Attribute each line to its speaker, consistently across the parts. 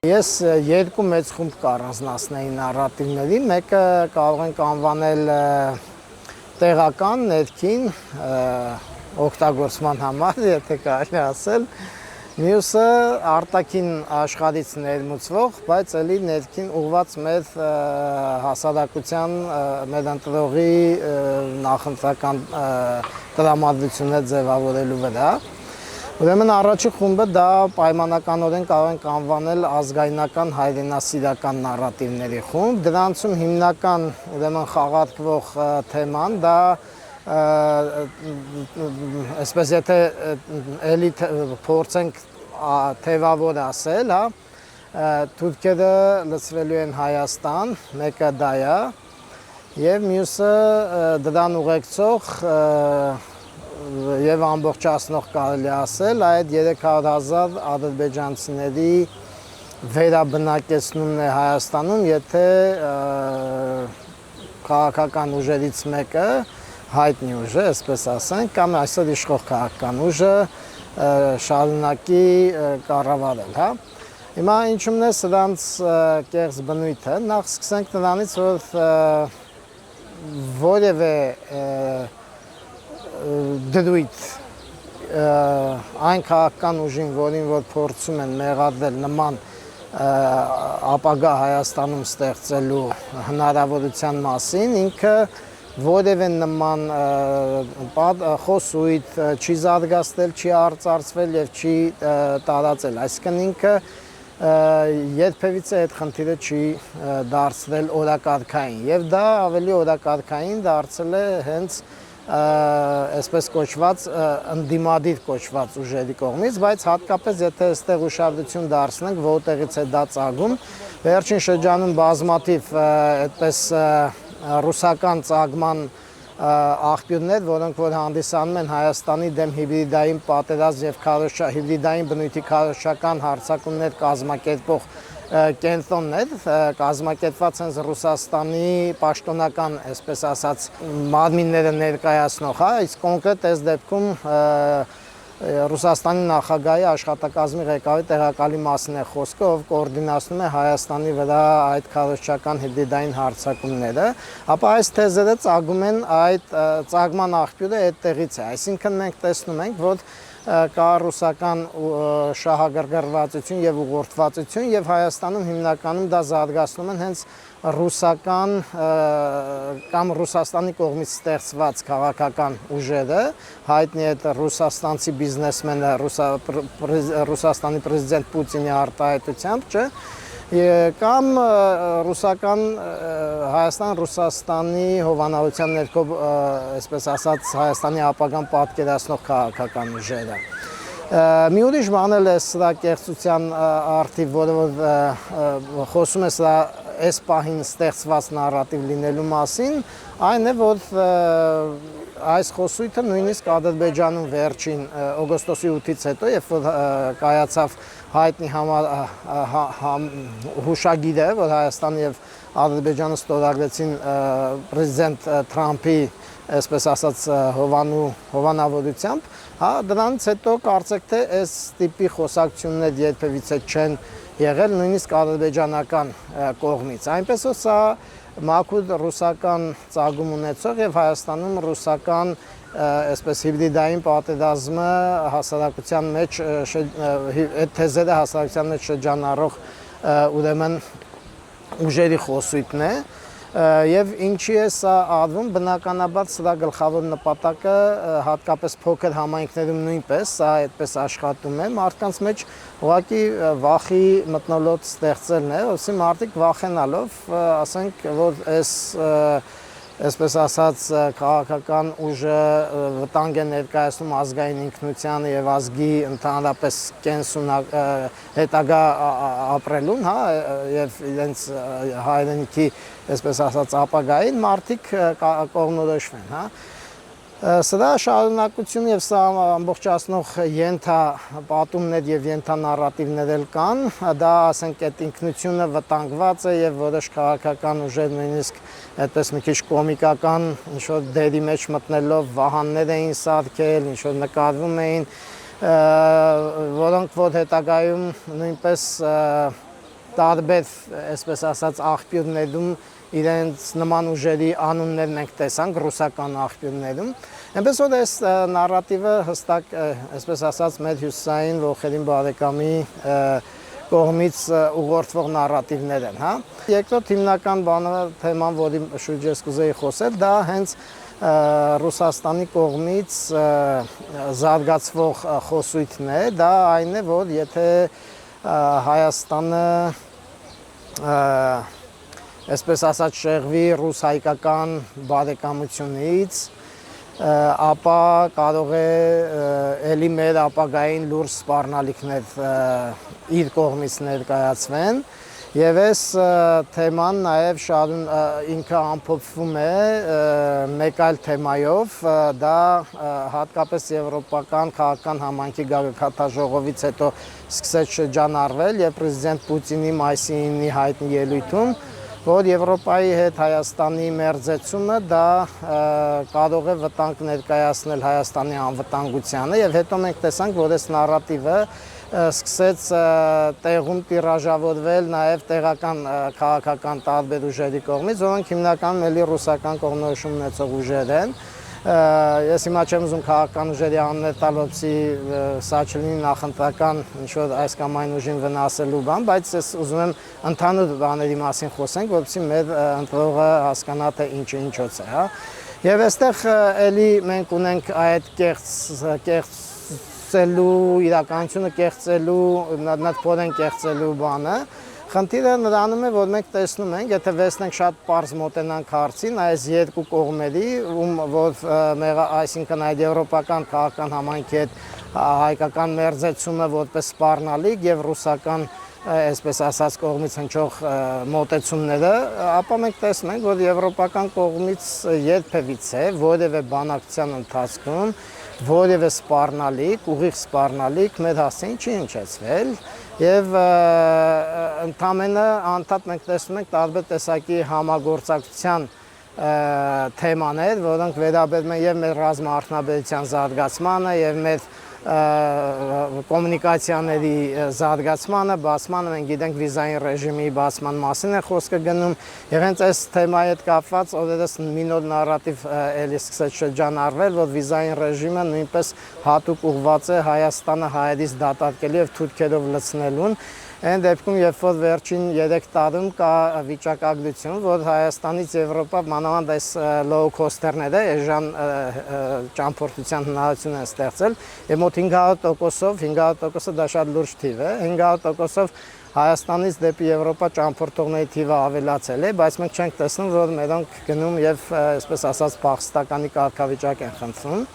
Speaker 1: Ես երկու մեծ խումբ կառանձնացնեի նարատիվների, մեկը կարող ենք անվանել տեղական, ներքին, օգտագործման համար, եթե կարելի ասել, մյուսը արտաքին աշխարհից ներմուծվող, բայց էլի ներքին ուղղված մեր հասարակության, մեր ընտրողի նախընտրական տրամադրություններ ձևավորելու վրա։ Ուրեմն առաջի խումբը դա պայմանականորեն կարող ենք անվանել ազգայնական հայրենասիրական նարատիվների խումբ։ Դրանցում հիմնական ուրեմն խաղարկվող թեման դա այսպես եթե էլի փորձենք թևավոր ասել, հա, թուրքերը լցվելու են Հայաստան, մեկը դա է, եւ մյուսը դրան ուղեկցող եւ ամբողջացնող կարելի ասել այդ 300,000 ադրբեջանցիների վերաբնակեցումն է Հայաստանում, եթե քաղաքական ուժերից մեկը հայտնի ուժը, այսպես ասենք, կամ այսօր իշխող քաղաքական ուժը շարունակի կառավարել, հա։ Հիմա ինչումն է սրանց կեղծ բնույթը, նախ սկսենք նրանից, որ որևէ դրույթ այն քաղաքական ուժին, որին որ փորձում են մեղադրել նման ապագա Հայաստանում ստեղծելու հնարավորության մասին, ինքը որևէ նման խոսույթ չի զարգացել, չի արծարծվել եւ չի տարածել, այսինքն ինքը երբևիցե այդ խնդիրը չի դարձրել օրակարգային եւ դա ավելի օրակարգային դարձել է հենց այսպես կոչված ընդդիմադիր կոչված ուժերի կողմից, բայց հատկապես եթե այստեղ ուշադրություն դարձնենք, որտեղից է դա ծագում, վերջին շրջանում բազմաթիվ այդպես ռուսական ծագման աղբյուրներ, որոնք որ հանդիսանում են Հայաստանի դեմ հիբրիդային պատերազմ եւ հիբրիդային բնույթի քարոզչական հարձակումներ կազմակերպող կենտրոններ, կազմակերպված են Ռուսաստանի պաշտոնական, այսպես ասած, մարմինները ներկայացնող, հա, իսկ կոնկրետ այս դեպքում Ռուսաստանի նախագահի աշխատակազմի ղեկավարի տեղակալի մասին է խոսքը, ով կոորդինացնում է Հայաստանի վրա այդ քարոզչական հիբրիդային հարձակումները, ապա այս թեզերը ծագում են այդ ծագման աղբյուրը այդտեղից է, այսինքն մենք տեսնում ենք, որ կա ռուսական շահագրգռվածություն եւ ուղղորդվածություն եւ Հայաստանում հիմնականում դա զարգացնում են հենց ռուսական կամ Ռուսաստանի կողմից ստեղծված քաղաքական ուժերը, հայտնի է ռուսաստանցի բիզնեսմենը Ռուսաստանի պրեզիդենտ Պուտինի արտահայտությամբ, չէ, կամ ռուսական Հայաստան-Ռուսաստանի հովանավորության ներքո, այսպես ասած, Հայաստանի ապագան պատկերացնող քաղաքական ուժերը։ Մի ուրիշ բան էլ է սրա կեղծության արդիվ, որը որ խոսում է սրա այս պահին ստեղծված նարատիվ լինելու մասին, այն է, որ այս խոսույթը նույնիսկ Ադրբեջանում վերջին օգոստոսի 8-ից հետո, երբ որ կայացավ հայտնի հուշագիրը, որ Հայաստանը եւ Ադրբեջանը ստորագրեցին պրեզիդենտ Թրամփի, այսպես ասած, հովանավորությամբ, հա, դրանից հետո կարծեք թե այս տիպի խոսակցություններ երբևիցե չեն եղել նույնիսկ ադրբեջանական կողմից, այնպես որ սա մաքուր ռուսական ծագում ունեցող եւ Հայաստանում ռուսական այսպես հիբրիդային պատերազմը հասարակության մեջ այդ թեզերը հասարակության մեջ շրջանառող ուրեմն ուժերի խոսույթն է եւ ինչի է սա արվում, բնականաբար սրա գլխավոր նպատակը հատկապես փոքր համայնքներում նույնպես սա այդպես աշխատում է, մարդկանց մեջ ուղղակի վախի մթնոլորտ ստեղծելն է, որովհետեւ մարդիկ վախենալով, ասենք, որ այսպես ասած քաղաքական ուժը վտանգ է ներկայացնում ազգային ինքնությանը եւ ազգի ընդհանրապես կենսուն հետագա ապրելուն, հա, եւ իրենց հայրենիքի, այսպես ասած, ապագային մարդիկ կողմնորոշվեն, հա։ Սրա շարունակություն եւ սա ամբողջացնող ենթապատումներ եւ ենթանարատիվներ էլ կան, դա ասենք այդ ինքնությունը վտանգված է եւ որոշ քաղաքական ուժեր նույնիսկ այդպես մի քիչ կոմիկական ինչ-որ դերի մեջ մտնելով վահաններ էին սարքել, ինչ-որ նկարվում էին, որոնք որ հետագայում նույնպես տարբեր, այսպես ասած, աղբյուրներում իրենց նման ուժերի անուններ մենք տեսանք ռուսական աղբյուրներում։ Այնպես որ այս նարատիվը հստակ, այսպես ասած, մեր հյուսիսային ողերին բարեկամի կողմից ուղղորդվող նարատիվներ են, հա։ Երկրորդ հիմնական թեման, որի շուրջ ես կուզեի խոսել, դա հենց Ռուսաստանի կողմից զարգացվող խոսույթն է, դա այն է, որ եթե Հայաստանը այսպես ասած շեղվի ռուս-հայկական բարեկամությունից, ապա կարող է էլի մեր ապագային լուրջ սպառնալիքներ իր կողմից ներկայացվեն եւ այս թեման նաեւ ինքը ամփոփվում է մեկ այլ թեմայով, դա հատկապես եվրոպական քաղաքական համայնքի գագաթնաժողովից հետո սկսեց շրջանառվել եւ պրեզիդենտ Պուտինի մայիսի 9-ի հայտնի ելույթում, որ Եվրոպայի հետ Հայաստանի մերձեցումը դա կարող է վտանգ ներկայացնել Հայաստանի անվտանգությանը եւ հետո մենք տեսանք, որ այս նարատիվը սկսեց տեղում տիրաժավորվել նաև տեղական քաղաքական տարբեր ուժերի կողմից, որոնք հիմնականում էլի ռուսական կողմնորոշում ունեցող ուժեր են։ Ես հիմա չեմ ուզում քաղաքական ուժերի անուններ տալ, որպեսզի սա չլինի նախընտրական ինչ-որ այս կամ այն ուժին վնասելու բան, բայց ես ուզում եմ ընդհանուր բաների մասին խոսենք, որպեսզի մեր ընտրողը հասկանա, թե ինչը ինչոց է, հա։ Եվ այստեղ էլի մենք ունենք այդ կեղծելու, իրականությունը կեղծելու, նատփորեն կեղծելու բանը։ Խնդիրը նրանում է, որ մենք տեսնում ենք, եթե վերցնենք շատ պարզ մոտենանք հարցին, այս երկու կողմերի, այսինքն այդ եվրոպական քաղաքական համայնքի հետ հայկական մերձեցումը որպես սպառնալիք եւ ռուսական, այսպես ասած, կողմից հնչող մոտեցումները, ապա մենք տեսնում ենք, որ եվրոպական կողմից երբևիցե որևէ բանակցության ընթացքում որևէ սպառնալիք, ուղիղ սպառնալիք մեր հասցեին չի հնչեցվել եւ ընդամենը անդադ մենք տեսնում ենք տարբեր տեսակի համագործակցության թեմաներ, որոնք վերաբերում են եւ մեր ռազմաարդյունաբերության զարգացմանը եւ մեր կոմունիկացիաների զարգացմանը, բացմանը, մենք գիտենք վիզային ռեժիմի բացման մասին է խոսքը գնում եւ հենց այս թեմայի հետ կապված օրերս մի նոր նարատիվ էլի սկսեց շրջանառվել, որ վիզային ռեժիմը նույնպես հատուկ ուղղված է Հայաստանը հայերից դատարկելու եւ թուրքերով լցնելուն։ Այն դեպքում, երբ որ վերջին 3 տարում կա վիճակագրություն, որ Հայաստանից Եվրոպա մանավանդ այս low cost-երները էժան ճամփորդության հնարավորություն են ստեղծել եւ մոտ 500%-ով դա շատ լուրջ թիվ է, 500%-ով Հայաստանից դեպի Եվրոպա ճամփորդողների թիվը ավելացել է, բայց մենք չենք տեսնում, որ մերոնք գնում եւ այսպես ասած փախստականի կարգավիճակ են խնդրում։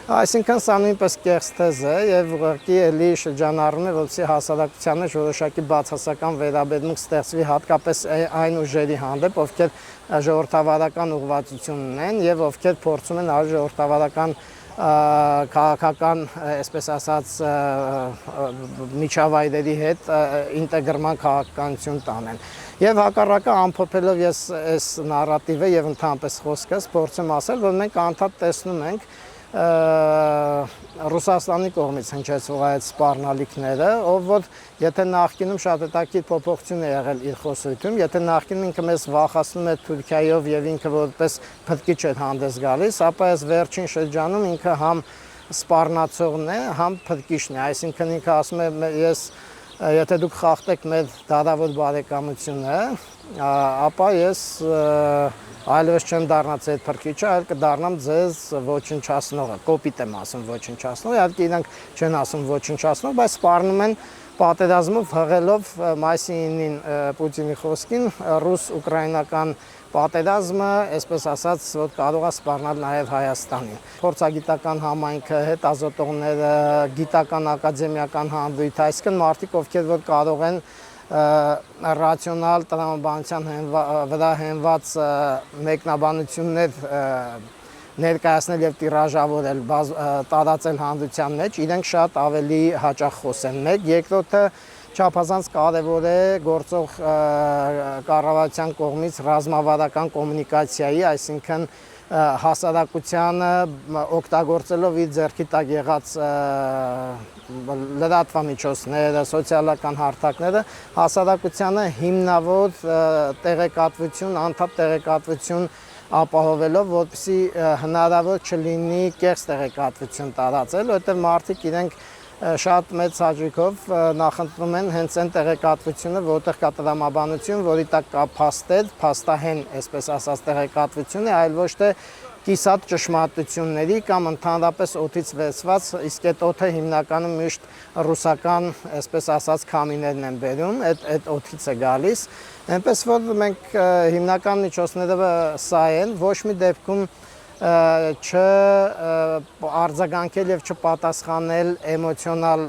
Speaker 1: Այսինքն սա նույնպես կեղծ թեզ է եւ ուղղակի էլի շրջանառում է, որպեսզի հասարակության մեջ որոշակի բացասական վերաբերմունք ստեղծվի հատկապես այն ուժերի հանդեպ, ովքեր ժողովրդավարական ուղղվածություն ունեն եւ ովքեր փորձում են ժողովրդավարական քաղաքական, այսպես ասած, միջավայրերի հետ ինտեգրման քաղաքականություն տանեն։ Եվ հակառակը ամփոփելով ես այս նարատիվը եւ ընդհանրապես խոսքս փորձեմ ասել, որ մենք անդադ տեսնում ենք Ռուսաստանի կողմից հնչեցող այդ սպառնալիքները, ով որ եթե նախկինում շատ հետաքրքիր փոփոխություն է եղել իր խոսույթում, եթե նախկինում ինքը մեզ վախացնում է Թուրքիայով եւ ինքը որպես փրկիչ է հանդես գալիս, ապա այս վերջին շրջանում ինքը համ սպառնացողն է, համ փրկիչն է, այսինքն ինքը ասում է ես եթե դուք խախտեք մեր դարավոր բարեկամությունը, ապա ես այլևս չեմ դառնա ձեր փրկիչը, այլ կդառնամ ձեզ ոչնչացնողը, կոպիտ եմ ասում ոչնչացնող, իհարկե իրանք չեն ասում ոչնչացնող, բայց սպառնում են պատերազմով հղելով մայիսի 9-ին Պուտինի խոսքին ռուս-ուկրաինական պատերազմը, այսպես ասած, որ կարող է սպառնալ նաև Հայաստանին։ Փորձագիտական համայնքը, հետազոտողները, գիտական ակադեմիական հանդույթ, այսինքն մարդիկ, ովքեր որ կարող են ռացիոնալ տրամաբանության վրա հենված մեկնաբանություններ ներկայացնել եւ տիրաժավորել, տարածել հանրության մեջ, իրենք շատ ավելի հաճախ խոսեն։ Մեկ, երկրորդը չափազանց կարևոր է գործող կառավարության կողմից ռազմավարական կոմունիկացիայի, այսինքն հասարակությանը օգտագործելով իր ձեռքի տակ եղած լրատվամիջոցները, սոցիալական հարթակները հասարակությանը հիմնավոր տեղեկատվություն, անդադար տեղեկատվություն ապահովելով, որպեսզի հնարավոր չլինի կեղծ տեղեկատվություն տարածել, որովհետև մարդիկ իրենք շատ մեծ հաճույքով նախընտրում են հենց այն տեղեկատվությունը, որտեղ կա տրամաբանություն, որի տակ կա փաստեր, փաստահեն, այսպես ասած, տեղեկատվություն է, այլ ոչ թե կիսատ ճշմարտությունների կամ ընդհանրապես օդից վերցված, իսկ այդ օդը հիմնականում միշտ ռուսական, այսպես ասած, քամիներն են բերում, այդ օդից է գալիս, այնպես որ մենք հիմնական միջոցները սա են, ոչ մի դեպքում չարձագանքել եւ չպատասխանել էմոցիոնալ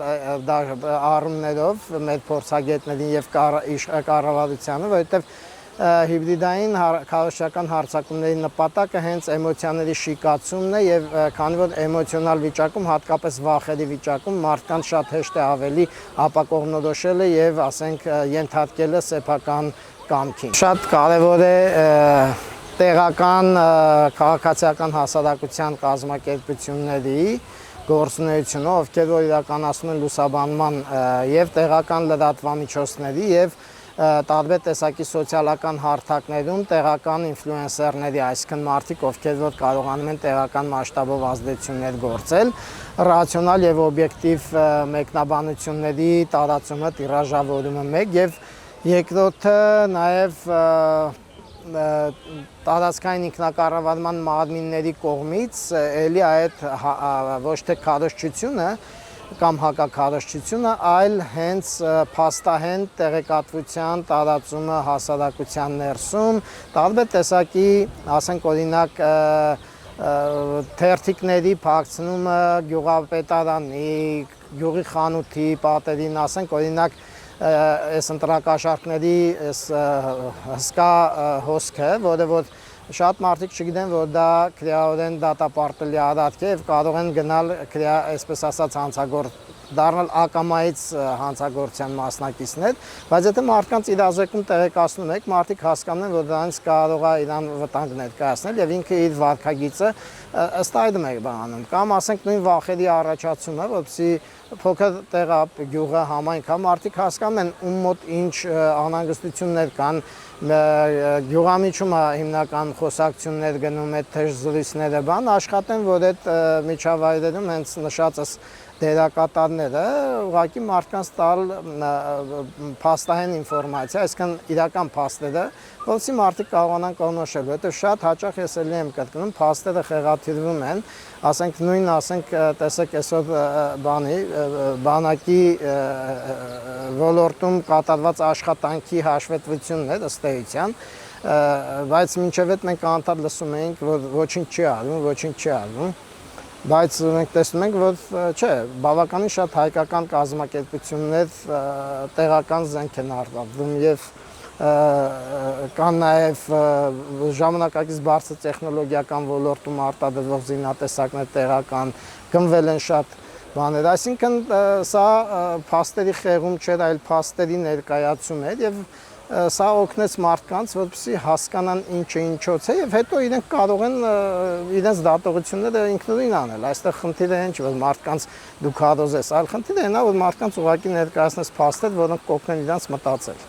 Speaker 1: առումներով մեր փորձագետներին եւ կառավարությանը, որովհետեւ հիբրիդային քարոզչական հարձակումների նպատակը հենց էմոցիաների շիկացումն է եւ քանի որ էմոցիոնալ վիճակում, հատկապես վախերի վիճակում մարդկանց շատ հեշտ է ավելի ապակողմնորոշելը եւ ասենք ենթարկելը սեփական կամքին։ Շատ կարեւոր է տեղական քաղաքացիական հասարակության կազմակերպությունների գործունեությունը, ովքեր որ իրականացնում են լուսաբանման եւ տեղական լրատվամիջոցների եւ տարբեր տեսակի սոցիալական հարթակներում տեղական ինֆլուենսերների, այսինքն մարդիկ, ովքեր որ կարողանում են տեղական մասշտաբով ազդեցություններ գործել, ռացիոնալ եւ օբյեկտիվ մեկնաբանությունների տարածումը, տիրաժավորումը մեկ եւ երկրորդը նաեւ տարածքային ինքնակառավարման մարմինների կողմից էլի այդ ոչ թե քարոզչությունը կամ հակաքարոզչությունը, այլ հենց փաստահեն տեղեկատվության տարածումը հասարակության ներսում, տարբեր տեսակի, ասենք օրինակ թերթիկների փակցնումը գյուղապետարանի, գյուղի խանութի պատերին, ասենք օրինակ այս ընտրակաշառքների հսկա հոսքը, որը որ շատ մարդիկ չգիտեն, որ դա քրեորեն դատապարտելի արարք է եւ կարող են գնալ այսպես ասած հանցագործ դառնալ ակամայից հանցագործության մասնակիցներ, բայց եթե մարդկանց իրազեկում տեղեկացնում եք, մարդիկ հասկանում են, որ դրանից կարող է իրան վտանգ ներկայացնել եւ ինքը իր վարքագիծը ըստ այդմ է բանում, կամ ասենք նույն վախերի առաջացումը, որպեսզի փոքր տեղա գյուղը համայնքը մարդիկ հասկանում են ում մոտ ինչ անհանգստություններ կան, գյուղամիջումը հիմնական խոսակցություններ գնում է, թեժ զրույցները բան, աշխատեն, որ այդ միջավայրերում հենց նշածս դերակատարները ուղղակի մարդկանց տալ փաստահեն ինֆորմացիա, այսինքն իրական փաստերը, որովհետեւ մարդիկ կարողանան կողմնորոշել, որովհետեւ շատ հաճախ ես էլի եմ կրկնում, փաստերը խեղաթյուրվում են, ասենք նույն, ասենք տեսեք այսօր բանակի ոլորտում կատարված աշխատանքի հաշվետվությունն է ըստ էության, բայց մինչև այդ մենք անդադար լսում էինք, որ ոչինչ չի արվում, բայց մենք տեսնում ենք, որ չէ, բավականին շատ հայկական կազմակերպություններ տեղական զենք են արտադրում եւ կան նաեւ ժամանակակից բարձր տեխնոլոգիական ոլորտում արտադրվող զինատեսակներ տեղական, գնվել են շատ բաներ, այսինքն սա փաստերի խեղում չէր, այլ փաստերի ներկայացում էր եւ սա օգնեց մարդկանց, որպեսզի հասկանան ինչը ինչոց է եւ հետո իրենք կարող են իրենց դատողությունները ինքնուրույն անել։ Այստեղ խնդիրը այն չէ, որ մարդկանց դու քարոզես, այլ խնդիրը այն է, որ մարդկանց ուղղակի ներկայացնես փաստեր, որոնք կօգնեն իրենց մտածել։